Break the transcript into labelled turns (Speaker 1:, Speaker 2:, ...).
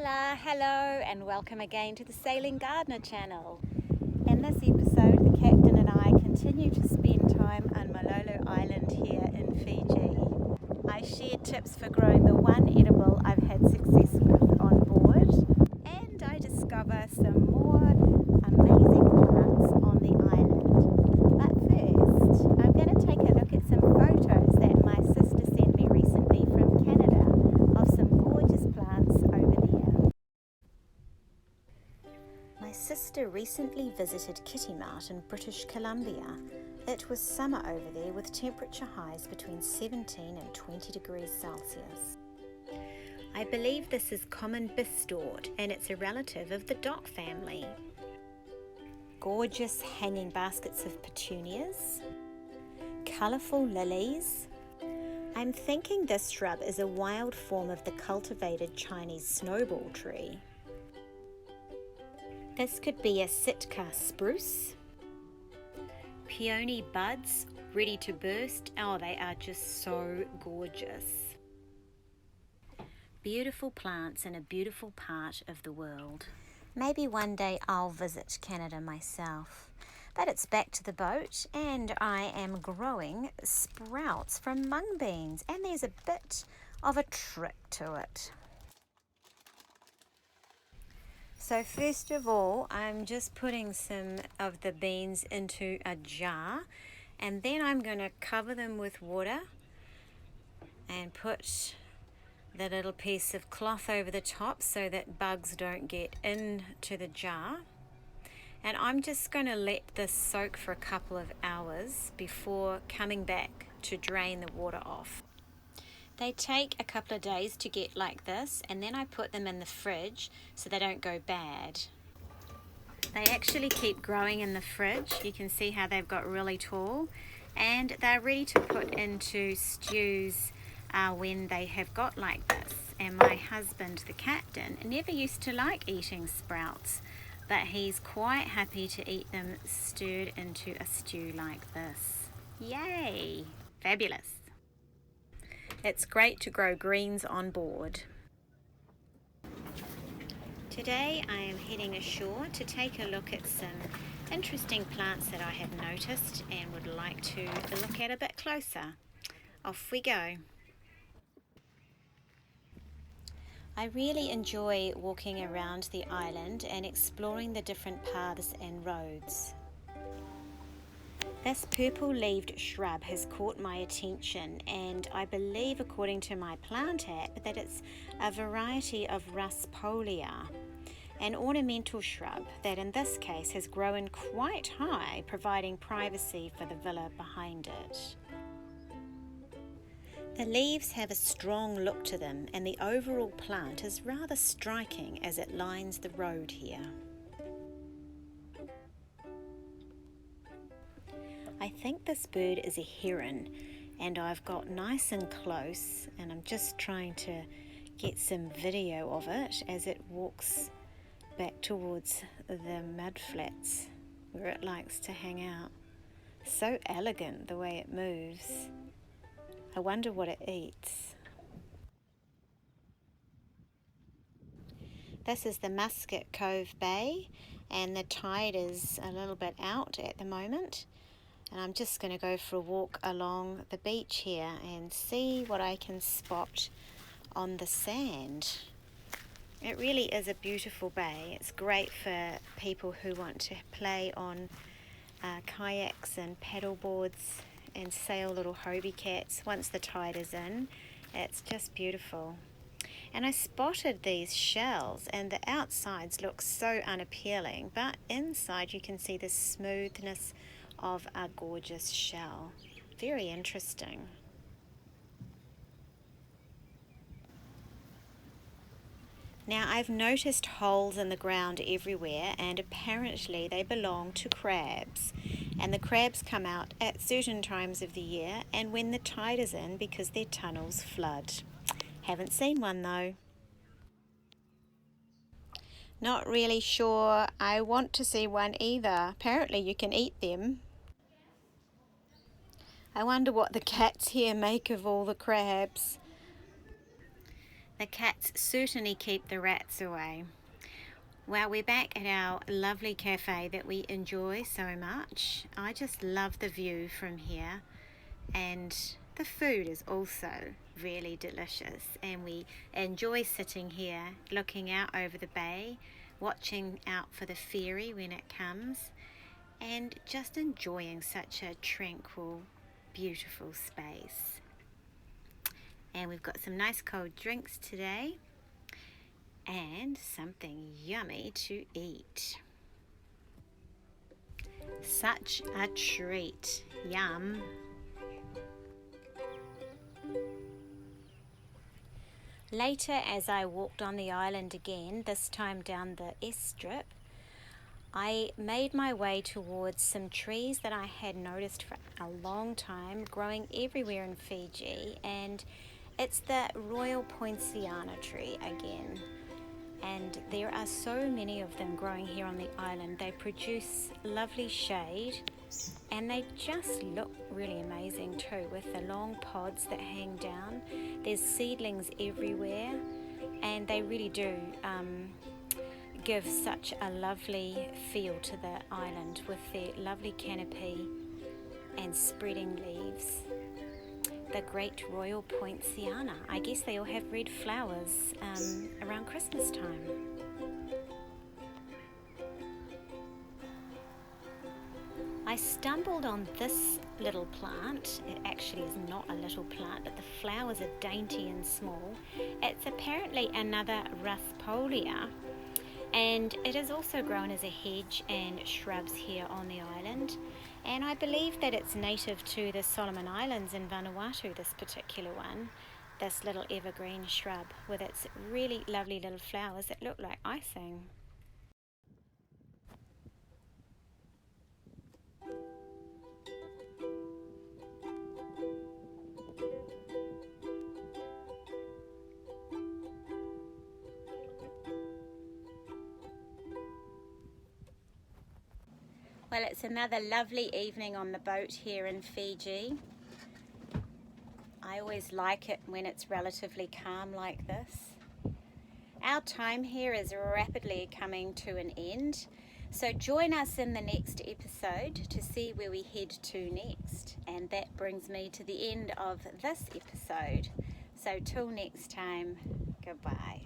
Speaker 1: Hola, hello, and welcome again to the Sailing Gardener channel. In this episode, the captain and I continue to spend time on Malololailai Island here in Fiji. I shared tips for growing the one edible I've had success with on board, and I discover some more amazing plants on the island. But first, I'm going to take a look at some photos that my sister sent me recently from Canada of some gorgeous plants over there. My sister recently visited Kitty Mart in British Columbia. It was summer over there with temperature highs between 17 and 20 degrees Celsius. I believe this is common bistort and it's a relative of the dock family. Gorgeous hanging baskets of petunias, colourful lilies. I'm thinking this shrub is a wild form of the cultivated Chinese snowball tree. This could be a Sitka spruce. Peony buds ready to burst. Oh, they are just so gorgeous. Beautiful plants in a beautiful part of the world. Maybe one day I'll visit Canada myself. But it's back to the boat and I am growing sprouts from mung beans, and there's a bit of a trick to it. So first of all, I'm just putting some of the beans into a jar, and then I'm going to cover them with water and put the little piece of cloth over the top so that bugs don't get into the jar. And I'm just going to let this soak for a couple of hours before coming back to drain the water off. They take a couple of days to get like this, and then I put them in the fridge so they don't go bad. They actually keep growing in the fridge. You can see how they've got really tall, and they're ready to put into stews when they have got like this. And my husband, the captain, never used to like eating sprouts, but he's quite happy to eat them stirred into a stew like this. Yay! Fabulous! It's great to grow greens on board. Today I am heading ashore to take a look at some interesting plants that I have noticed and would like to look at a bit closer. Off we go. I really enjoy walking around the island and exploring the different paths and roads. This purple-leaved shrub has caught my attention, and I believe, according to my plant app, that it's a variety of Ruspolia, an ornamental shrub that in this case has grown quite high, providing privacy for the villa behind it. The leaves have a strong look to them, and the overall plant is rather striking as it lines the road here. I think this bird is a heron, and I've got nice and close, and I'm just trying to get some video of it as it walks back towards the mud flats where it likes to hang out. So elegant the way it moves. I wonder what it eats. This is the Musket Cove Bay, and the tide is a little bit out at the moment. And I'm just going to go for a walk along the beach here and see what I can spot on the sand. It really is a beautiful bay. It's great for people who want to play on kayaks and paddle boards and sail little Hobie cats once the tide is in. It's just beautiful. And I spotted these shells, and the outsides look so unappealing, but inside you can see the smoothness of a gorgeous shell. Very interesting. Now I've noticed holes in the ground everywhere, and apparently they belong to crabs. And the crabs come out at certain times of the year and when the tide is in, because their tunnels flood. Haven't seen one though. Not really sure I want to see one either. Apparently you can eat them. I wonder what the cats here make of all the crabs. The cats certainly keep the rats away. Well, we're back at our lovely cafe that we enjoy so much. I just love the view from here, and the food is also really delicious, and we enjoy sitting here looking out over the bay, watching out for the ferry when it comes, and just enjoying such a tranquil, beautiful space. And we've got some nice cold drinks today and something yummy to eat. Such a treat. Yum. Later, as I walked on the island again, this time down the S strip, I made my way towards some trees that I had noticed for a long time growing everywhere in Fiji, and it's the Royal Poinciana tree again. And there are so many of them growing here on the island. They produce lovely shade, and they just look really amazing too, with the long pods that hang down. There's seedlings everywhere, and they really do give such a lovely feel to the island with their lovely canopy and spreading leaves. The Great Royal Poinciana. I guess they all have red flowers around Christmas time. I stumbled on this little plant. It actually is not a little plant, but the flowers are dainty and small. It's apparently another Raspolia, and it is also grown as a hedge and shrubs here on the island. And I believe that it's native to the Solomon Islands in Vanuatu, this particular one, this little evergreen shrub with its really lovely little flowers that look like icing. Well, it's another lovely evening on the boat here in Fiji. I always like it when it's relatively calm like this. Our time here is rapidly coming to an end, so join us in the next episode to see where we head to next. And that brings me to the end of this episode. So till next time, goodbye.